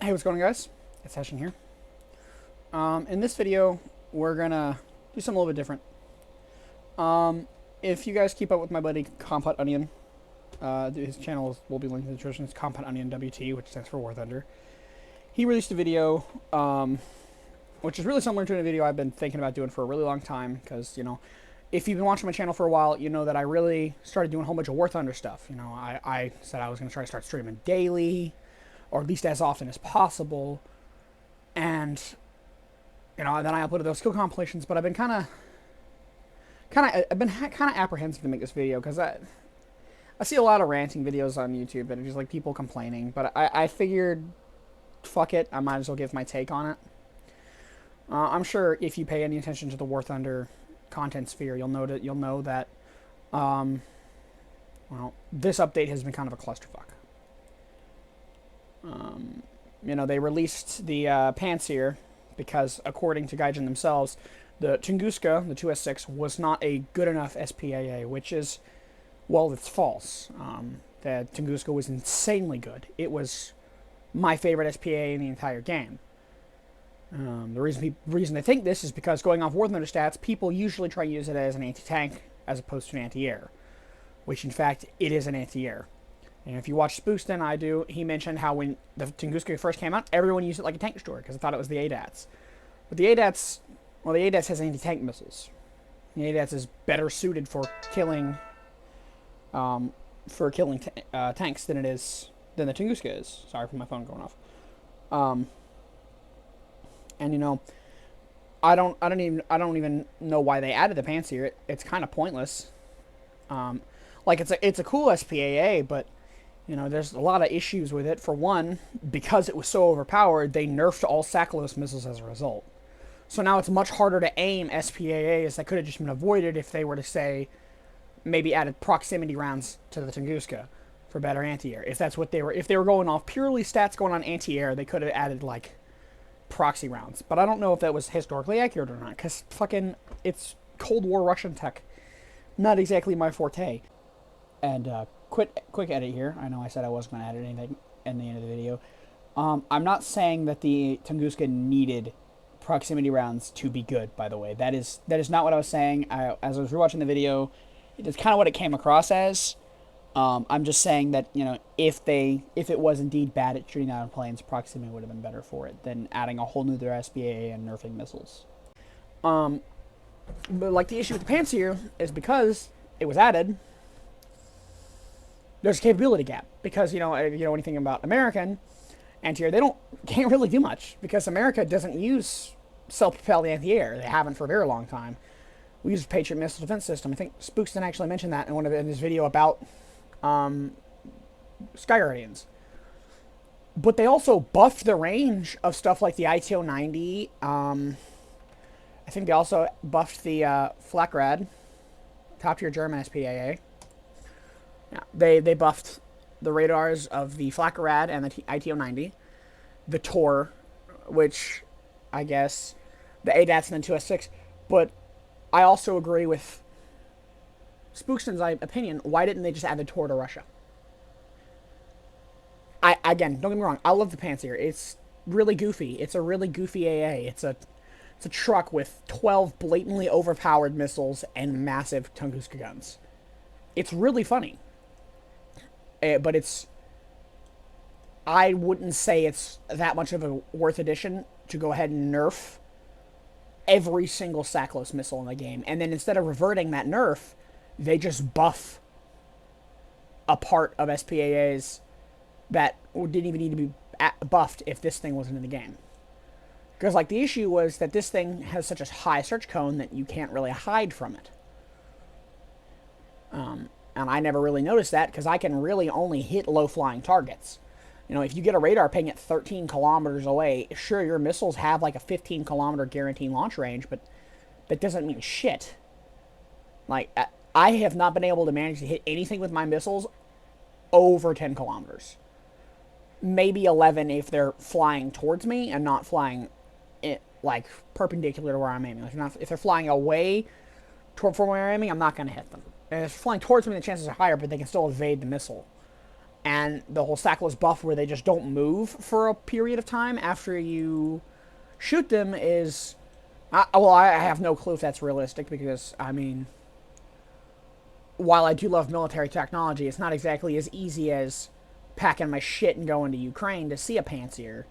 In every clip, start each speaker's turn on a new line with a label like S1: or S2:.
S1: Hey, what's going on, guys? It's Hession here. In this video, we're gonna do something a little bit different. If you guys keep up with my buddy Compound Onion, his channel will be linked in the description. It's Compound Onion WT, which stands for warthunder. He released a video, which is really similar to a video I've been thinking about doing for a really long time. Because if you've been watching my channel for a while, you know that I really started doing a whole bunch of warthunder stuff. I said I was gonna try to start streaming daily, or at least as often as possible. And then I uploaded those skill compilations, but I've been kind of apprehensive to make this video because I see a lot of ranting videos on YouTube and it's just like people complaining. But I figured, fuck it, I might as well give my take on it. I'm sure if you pay any attention to the War Thunder content sphere, you'll know that this update has been kind of a clusterfuck. They released the Pantsir because, according to Gaijin themselves, the Tunguska, the 2S6, was not a good enough SPAA, which is, well, it's false. The Tunguska was insanely good. It was my favorite SPAA in the entire game. The reason they think this is because, going off Warthunder stats, people usually try to use it as an anti-tank as opposed to an anti-air, which, in fact, it is an anti-air. And if you watch Spooksten, he mentioned how when the Tunguska first came out, everyone used it like a tank destroyer because they thought it was the ADATS. But the ADATS has anti-tank missiles. The ADATS is better suited for killing tanks than the Tunguska is. Sorry for my phone going off. I don't even know why they added the Pantsir. It's kind of pointless. It's a cool SPAA, but there's a lot of issues with it. For one, because it was so overpowered, they nerfed all Sakhalos missiles as a result. So now it's much harder to aim SPAAs that could have just been avoided if they were to, say, maybe added proximity rounds to the Tunguska for better anti-air. If they were going off purely stats going on anti-air, they could have added, like, proxy rounds. But I don't know if that was historically accurate or not, because it's Cold War Russian tech. Not exactly my forte. And, quick edit here. I know I said I wasn't going to edit anything in the end of the video. I'm not saying that the Tunguska needed proximity rounds to be good, by the way. That is not what I was saying. As I was rewatching the video, it's kind of what it came across as. I'm just saying that, if it was indeed bad at shooting down planes, proximity would have been better for it than adding a whole new SPAA and nerfing missiles. But like the issue with the Pantsir is because it was added, there's a capability gap. Because, anything about American anti-air, they can't really do much. Because America doesn't use self-propelled anti-air. They haven't for a very long time. We use Patriot missile defense system. I think Spookston actually mentioned that in his video about Sky Guardians. But they also buffed the range of stuff like the ITO-90. I think they also buffed the Flakrad, top-tier German SPAA. Yeah, they buffed the radars of the Flakrad and the ITO-90. The Tor, which I guess the ADATS and the 2S6. But I also agree with Spookston's opinion. Why didn't they just add the Tor to Russia? Again, don't get me wrong. I love the Pantsir. It's really goofy. It's a really goofy AA. It's a truck with 12 blatantly overpowered missiles and massive Tunguska guns. It's really funny. But I wouldn't say it's that much of a worth addition to go ahead and nerf every single Sakhalos missile in the game. And then instead of reverting that nerf, they just buff a part of SPAAs that didn't even need to be buffed if this thing wasn't in the game. Because, the issue was that this thing has such a high search cone that you can't really hide from it. And I never really noticed that because I can really only hit low-flying targets. If you get a radar ping at 13 kilometers away, sure, your missiles have like a 15-kilometer guaranteed launch range, but that doesn't mean shit. I have not been able to manage to hit anything with my missiles over 10 kilometers. Maybe 11 if they're flying towards me and not flying perpendicular to where I'm aiming. If they're flying away from where I'm aiming, I'm not going to hit them. And if they're flying towards me, the chances are higher, but they can still evade the missile. and the whole sackless buff where they just don't move for a period of time after you shoot them is... well, I have no clue if that's realistic because, I mean, while I do love military technology, it's not exactly as easy as packing my shit and going to Ukraine to see a Panzer.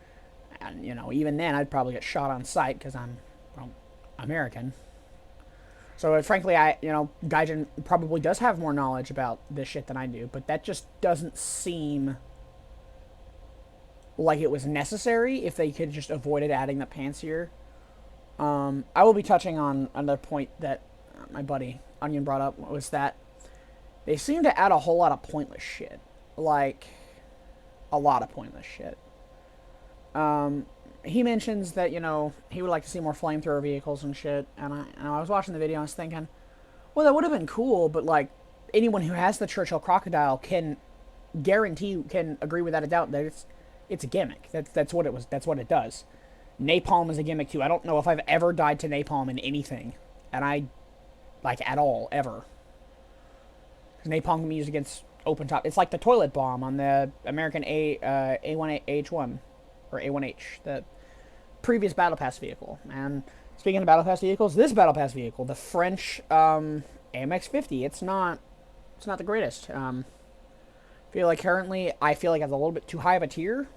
S1: And, you know, even then, I'd probably get shot on sight because I'm, well, American. So, frankly, Gaijin probably does have more knowledge about this shit than I do, but that just doesn't seem like it was necessary if they could just avoided adding the Panzer. I will be touching on another point that my buddy Onion brought up, was that they seem to add a whole lot of pointless shit. Like, a lot of pointless shit. He mentions that, he would like to see more flamethrower vehicles and shit, and I was watching the video and I was thinking, well, that would have been cool, but, like, anyone who has the Churchill Crocodile can agree without a doubt that it's a gimmick. That's what it was. That's what it does. Napalm is a gimmick, too. I don't know if I've ever died to napalm in anything, and at all, ever. Napalm can be used against open top. It's like the toilet bomb on the American A1H1, or A1H, the previous Battle Pass vehicle. And speaking of Battle Pass vehicles, this Battle Pass vehicle, the French AMX-50, it's not the greatest. I feel like it's a little bit too high of a tier.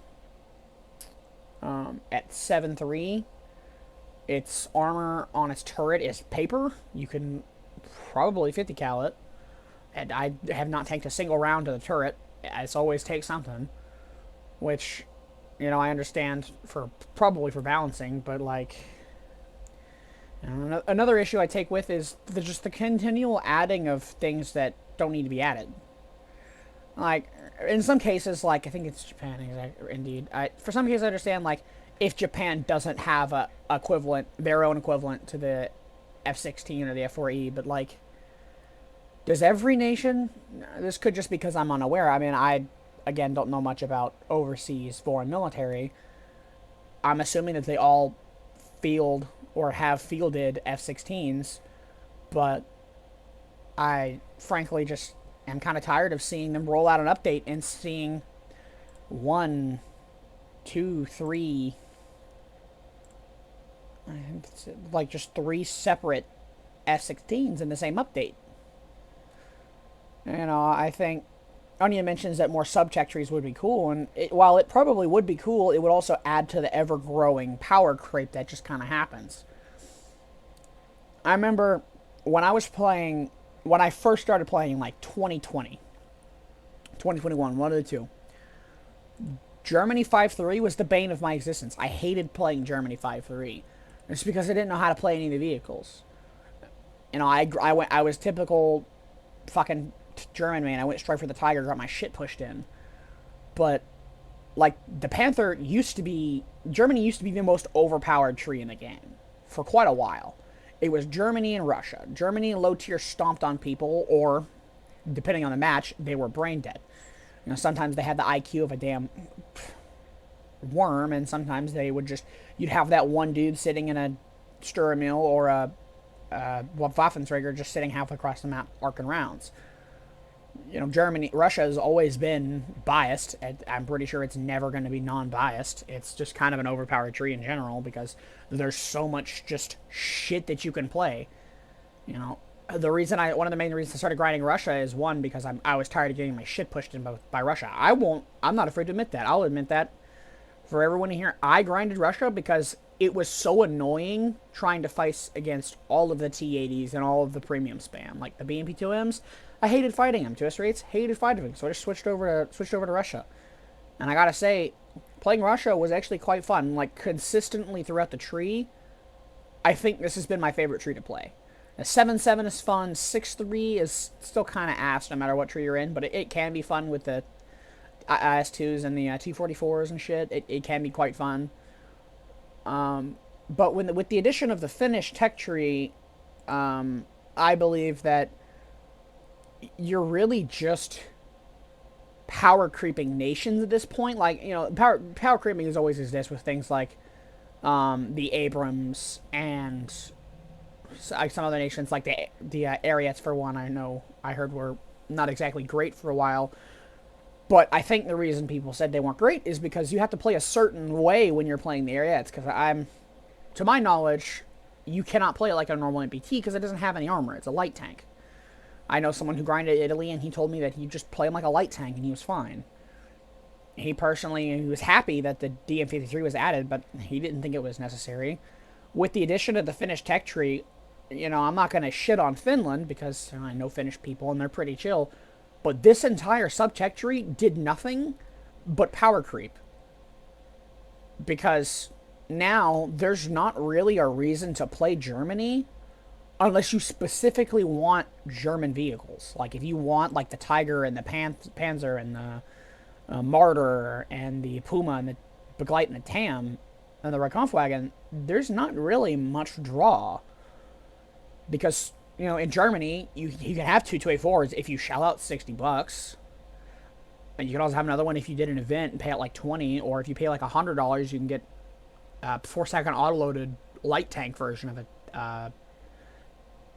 S1: At 7.3, its armor on its turret is paper. You can probably 50 cal it. And I have not tanked a single round to the turret. It's always take something. Which, I understand probably for balancing, but another issue I take with is just the continual adding of things that don't need to be added. Like, in some cases, I think it's Japan, indeed. For some cases, I understand, if Japan doesn't have their own equivalent to the F-16 or the F-4E, but, does every nation? This could just because I'm unaware. I mean, I, again, don't know much about overseas foreign military. I'm assuming that they all field or have fielded F-16s, but I, frankly, just am kind of tired of seeing them roll out an update and seeing 1, 2, 3, just 3 separate F-16s in the same update. I think Onion mentions that more subtech trees would be cool, and while it probably would be cool, it would also add to the ever-growing power creep that just kind of happens. I remember when I first started playing, 2020, 2021, one of the two, Germany 5.3 was the bane of my existence. I hated playing Germany 5.3. It's because I didn't know how to play any of the vehicles. I was typical fucking German man. I went straight for the Tiger, got my shit pushed in. But, the Panther Germany used to be the most overpowered tree in the game for quite a while. It was Germany and Russia. Germany and low tier stomped on people, or, depending on the match, they were brain dead. Sometimes they had the IQ of a damn worm, and sometimes they would you'd have that one dude sitting in a Sturmil or a Waffenträger just sitting halfway across the map arcing rounds. Russia has always been biased. I'm pretty sure it's never going to be non-biased. It's just kind of an overpowered tree in general because there's so much just shit that you can play. One of the main reasons I started grinding Russia is one, because I was tired of getting my shit pushed in by Russia. I'm not afraid to admit that. I'll admit that for everyone in here. I grinded Russia because it was so annoying trying to fight against all of the T-80s and all of the premium spam, like the BMP-2Ms. I hated fighting them. 2S rates, hated fighting them, so I just switched over to Russia. And I gotta say, playing Russia was actually quite fun. Consistently throughout the tree, I think this has been my favorite tree to play. The 7.7 is fun. 6.3 is still kind of ass no matter what tree you're in, but it can be fun with the IS-2s and the T-44s and shit. It can be quite fun. But with the addition of the Finnish tech tree, I believe that you're really just power creeping nations at this point. Power creeping is always exist with things like the Abrams and some other nations, like the Ariets, for one. I heard were not exactly great for a while. But I think the reason people said they weren't great is because you have to play a certain way when you're playing the Ariads. Because to my knowledge, you cannot play it like a normal MPT because it doesn't have any armor. It's a light tank. I know someone who grinded Italy, and he told me that he just played him like a light tank, and he was fine. He was happy that the DM53 was added, but he didn't think it was necessary. With the addition of the Finnish tech tree, I'm not going to shit on Finland because I know Finnish people and they're pretty chill. But this entire sub-tech tree did nothing but power creep. Because now there's not really a reason to play Germany unless you specifically want German vehicles. Like if you want like the Tiger and the Panzer and the Martyr and the Puma and the Begleit and the Tam and the Kampfwagen, there's not really much draw. Because, in Germany, you can have two 2A4s if you shell out $60. And you can also have another one if you did an event and pay it like $20, or if you pay like $100, you can get a 4-second auto-loaded light tank version of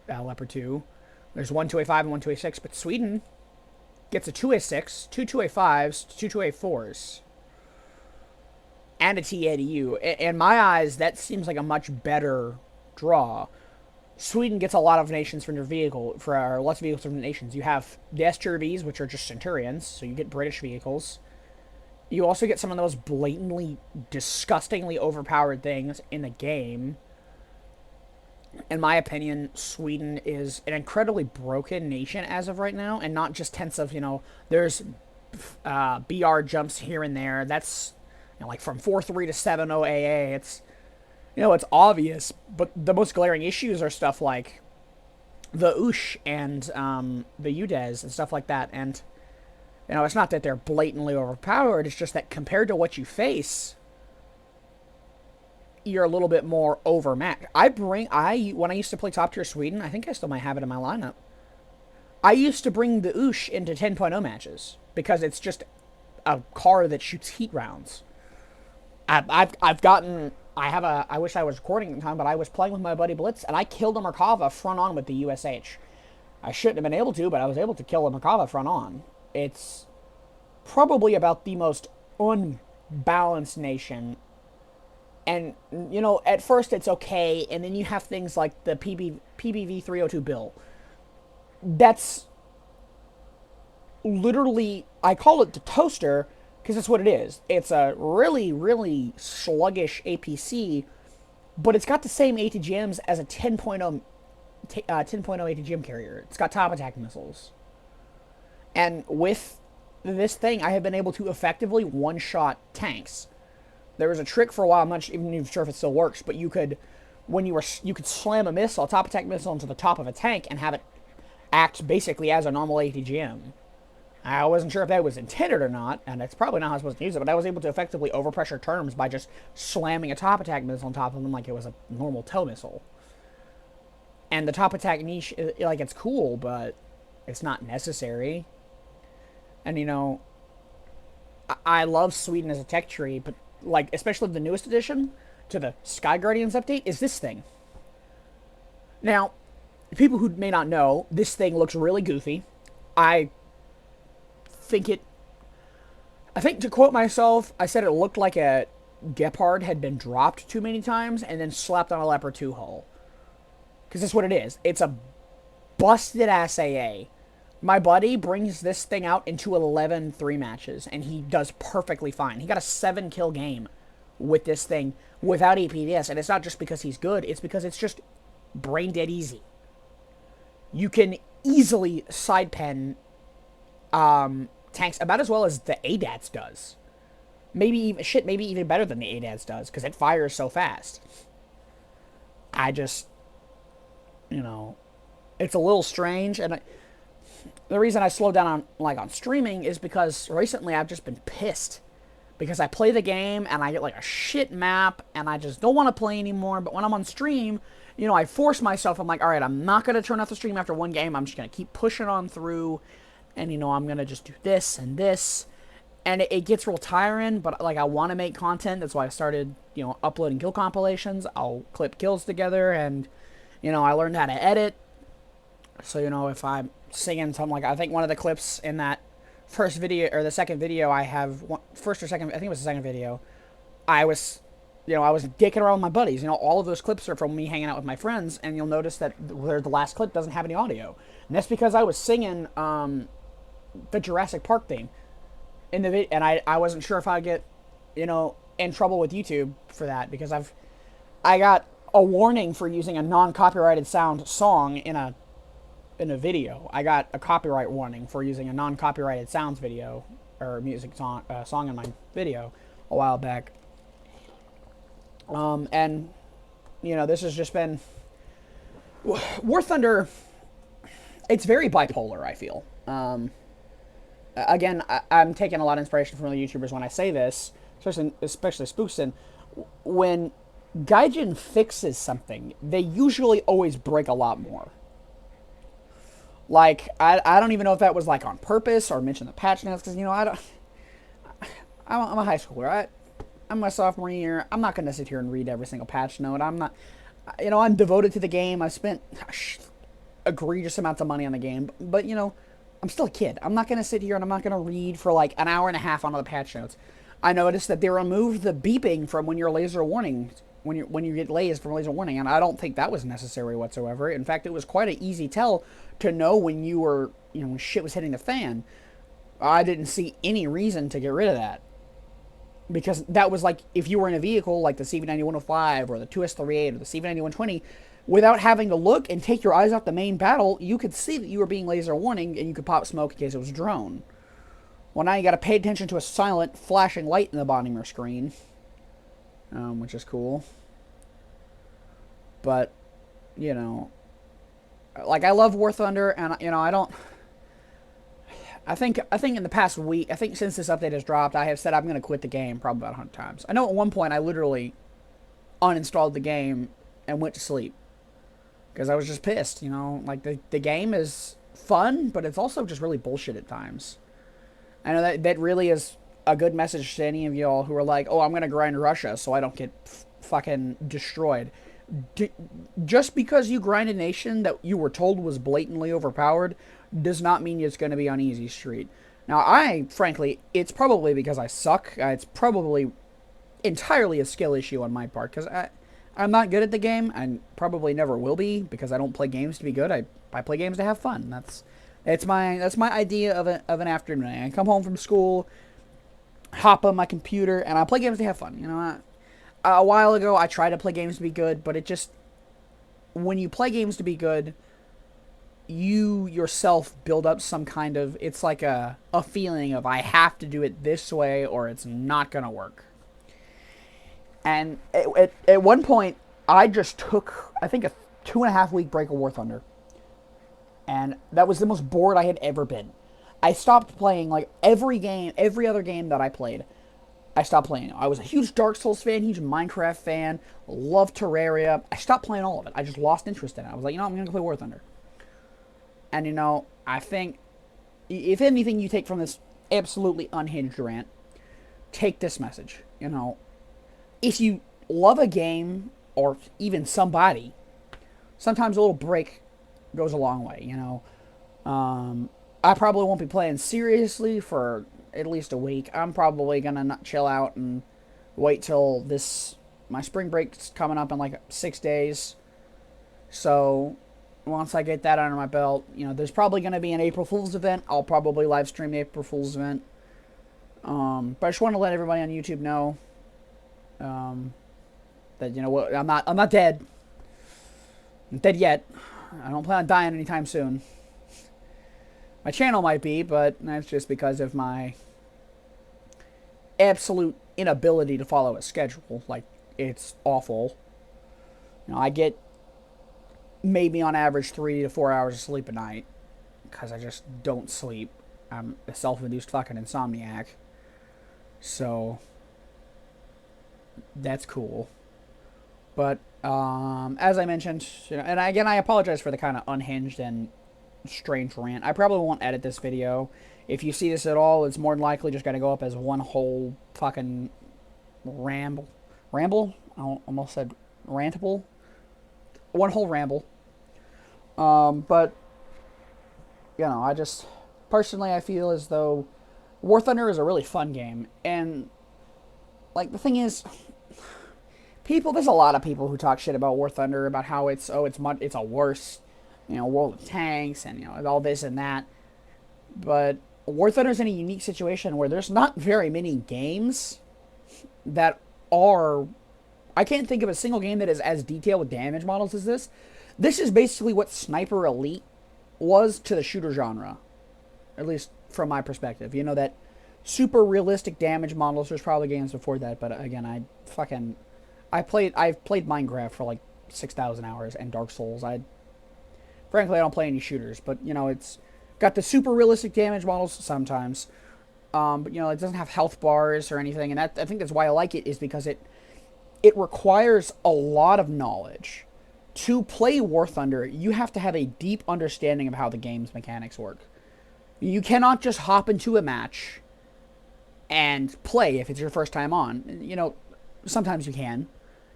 S1: a Leopard 2. There's one 2A5 and one 2A6, but Sweden gets a 2A6, two 2A5s, two 2A4s, and a T80U. In my eyes, that seems like a much better draw. Sweden gets a lot of nations from their lots of vehicles from the nations. You have the STRVs, which are just Centurions, so you get British vehicles. You also get some of those blatantly, disgustingly overpowered things in the game. In my opinion, Sweden is an incredibly broken nation as of right now, and not just tense of, there's BR jumps here and there. That's, like from 4.3 to 7.0 AA. It's, it's obvious, but the most glaring issues are stuff like the USH and the UDES and stuff like that. And, it's not that they're blatantly overpowered. It's just that compared to what you face, you're a little bit more overmatched. When I used to play top tier Sweden, I think I still might have it in my lineup. I used to bring the USH into 10.0 matches because it's just a car that shoots heat rounds. I wish I was recording at the time, but I was playing with my buddy Blitz, and I killed a Merkava front on with the USH. I shouldn't have been able to, but I was able to kill a Merkava front on. It's probably about the most unbalanced nation. And, at first it's okay, and then you have things like the PBV 302 Bill. That's literally, I call it the toaster, because that's what it is. It's a really, really sluggish APC, but it's got the same ATGMs as a 10.0 ATGM carrier. It's got top attack missiles. And with this thing, I have been able to effectively one-shot tanks. There was a trick for a while, I'm not even sure if it still works, but you could slam a missile, a top attack missile, into the top of a tank and have it act basically as a normal ATGM. I wasn't sure if that was intended or not, and it's probably not how I was supposed to use it, but I was able to effectively overpressure terms by just slamming a top attack missile on top of them like it was a normal tow missile. And the top attack niche, it's cool, but it's not necessary. And, I love Sweden as a tech tree, but, especially the newest addition to the Sky Guardians update is this thing. Now, people who may not know, this thing looks really goofy. I think, to quote myself, I said it looked like a Gepard had been dropped too many times and then slapped on a Leopard 2 hull. Because that's what it is. It's a busted-ass AA. My buddy brings this thing out into 11 3 matches, and he does perfectly fine. He got a 7-kill game with this thing without APDS, and it's not just because he's good, it's because it's just brain-dead easy. You can easily side pen tanks about as well as the ADATS does. Maybe even better than the ADATS does, because it fires so fast. I just, it's a little strange, and the reason I slowed down on streaming is because recently I've just been pissed. Because I play the game, and I get, a shit map, and I just don't want to play anymore, but when I'm on stream, I force myself, I'm like, alright, I'm not going to turn off the stream after one game, I'm just going to keep pushing on through, and, I'm going to just do this and this, and it gets real tiring, but, I want to make content, that's why I started, uploading kill compilations, I'll clip kills together, and, I learned how to edit, so, if I'm singing something I think one of the clips in that first video or the second video I have, first or second, I think it was the second video, I was, I was dicking around with my buddies. All of those clips are from me hanging out with my friends, and you'll notice that the last clip doesn't have any audio. And that's because I was singing the Jurassic Park theme in the video, and I wasn't sure if I'd get, in trouble with YouTube for that, because I got a warning for using a non-copyrighted sound song in a video. I got a copyright warning for using a non-copyrighted sounds video or music song in my video a while back. And this has just been War Thunder. It's very bipolar, I feel. Again, I'm taking a lot of inspiration from the YouTubers when I say this, especially Spookson. When Gaijin fixes something, they usually always break a lot more. Like, I don't even know if that was like on purpose or mention the patch notes, because I'm a high schooler. I'm my sophomore year. I'm not going to sit here and read every single patch note. I'm not, I'm devoted to the game. I spent egregious amounts of money on the game, but I'm still a kid. I'm not going to sit here and I'm not going to read for like an hour and a half on all the patch notes. I noticed that they removed the beeping from when your laser warning, when you get lased from laser warning, and I don't think that was necessary whatsoever. In fact, it was quite an easy tell to know when you were, when shit was hitting the fan. I didn't see any reason to get rid of that. Because that was like, if you were in a vehicle like the CV9105 or the 2S38 or the CV9120, without having to look and take your eyes off the main battle, you could see that you were being laser warning, and you could pop smoke in case it was a drone. Well, now you got to pay attention to a silent flashing light in the bottom of your screen, which is cool. But, like, I love War Thunder, and I don't. I think in the past week, I think since this update has dropped, I have said I'm going to quit the game probably about 100 times. I know at one point I literally uninstalled the game and went to sleep because I was just pissed. Like the game is fun, but it's also just really bullshit at times. I know that really is a good message to any of y'all who are like, oh, I'm going to grind Russia so I don't get fucking destroyed. Just because you grind a nation that you were told was blatantly overpowered does not mean it's going to be on easy street. Now, frankly, it's probably because I suck. It's probably entirely a skill issue on my part, because I'm not good at the game. I probably never will be, because I don't play games to be good. I play games to have fun. That's my idea of an afternoon. I come home from school, hop on my computer, and I play games to have fun. A while ago, I tried to play games to be good, but when you play games to be good, you yourself build up some kind of, it's like a feeling of, I have to do it this way or it's not going to work. And at one point, I just took, I think, a 2.5 week break of War Thunder. And that was the most bored I had ever been. I stopped playing, like, every other game that I played. I stopped playing. I was a huge Dark Souls fan, huge Minecraft fan, loved Terraria. I stopped playing all of it. I just lost interest in it. I was like, I'm going to play War Thunder. And, I think, if anything you take from this absolutely unhinged rant, take this message. If you love a game, or even somebody, sometimes a little break goes a long way, I probably won't be playing seriously for at least a week. I'm probably going to chill out and wait till my spring break's coming up in like 6 days. So once I get that under my belt, there's probably going to be an April Fool's event. I'll probably live stream the April Fool's event. But I just want to let everybody on YouTube know that, I'm not dead. I'm dead yet. I don't plan on dying anytime soon. My channel might be, but that's just because of my absolute inability to follow a schedule. Like, it's awful. I get maybe on average 3 to 4 hours of sleep a night because I just don't sleep. I'm a self-induced fucking insomniac. So that's cool. But as I mentioned, and again, I apologize for the kind of unhinged and strange rant. I probably won't edit this video. If you see this at all, it's more than likely just going to go up as one whole fucking ramble. I almost said rantable. One whole ramble. But, I just, personally, I feel as though War Thunder is a really fun game, and like the thing is, people there's a lot of people who talk shit about War Thunder about how it's a worse, World of Tanks and all this and that. But War Thunder's in a unique situation where there's not very many games that are. I can't think of a single game that is as detailed with damage models as this. This is basically what Sniper Elite was to the shooter genre, at least from my perspective. That super realistic damage models. There's probably games before that, but again, I've played Minecraft for like 6,000 hours and Dark Souls. Frankly, I don't play any shooters, but it's got the super realistic damage models sometimes. But it doesn't have health bars or anything, and I think that's why I like it, is because it requires a lot of knowledge. To play War Thunder, you have to have a deep understanding of how the game's mechanics work. You cannot just hop into a match and play if it's your first time on. Sometimes you can,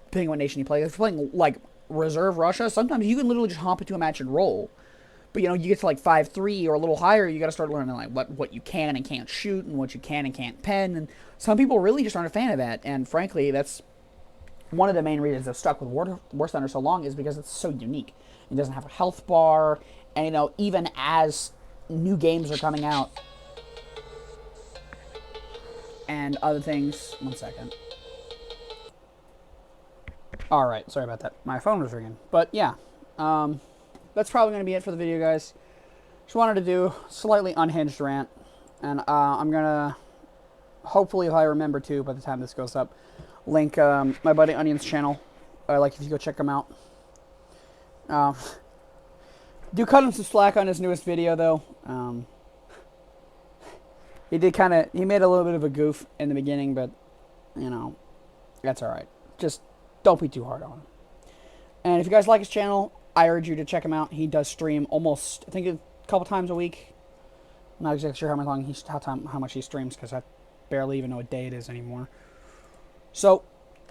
S1: depending on what nation you play. If you're playing, like, Reserve Russia, sometimes you can literally just hop into a match and roll. But, you get to, like, 5-3 or a little higher, you got to start learning, like, what you can and can't shoot and what you can and can't pen. And some people really just aren't a fan of that. And, frankly, that's one of the main reasons I've stuck with War Thunder so long, is because it's so unique. It doesn't have a health bar, and even as new games are coming out and other things. 1 second. All right, sorry about that. My phone was ringing, but yeah, that's probably going to be it for the video, guys. Just wanted to do a slightly unhinged rant, and I'm gonna, hopefully, if I remember to by the time this goes up, link my buddy Onion's channel. Like, if you go check him out. Do cut him some slack on his newest video, though. He made a little bit of a goof in the beginning, but that's all right. Just don't be too hard on him. And if you guys like his channel, I urge you to check him out. He does stream almost, I think, a couple times a week. I'm not exactly sure how much he streams, because I barely even know what day it is anymore. So,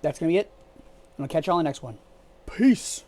S1: that's going to be it. I'm going to catch y'all in the next one. Peace.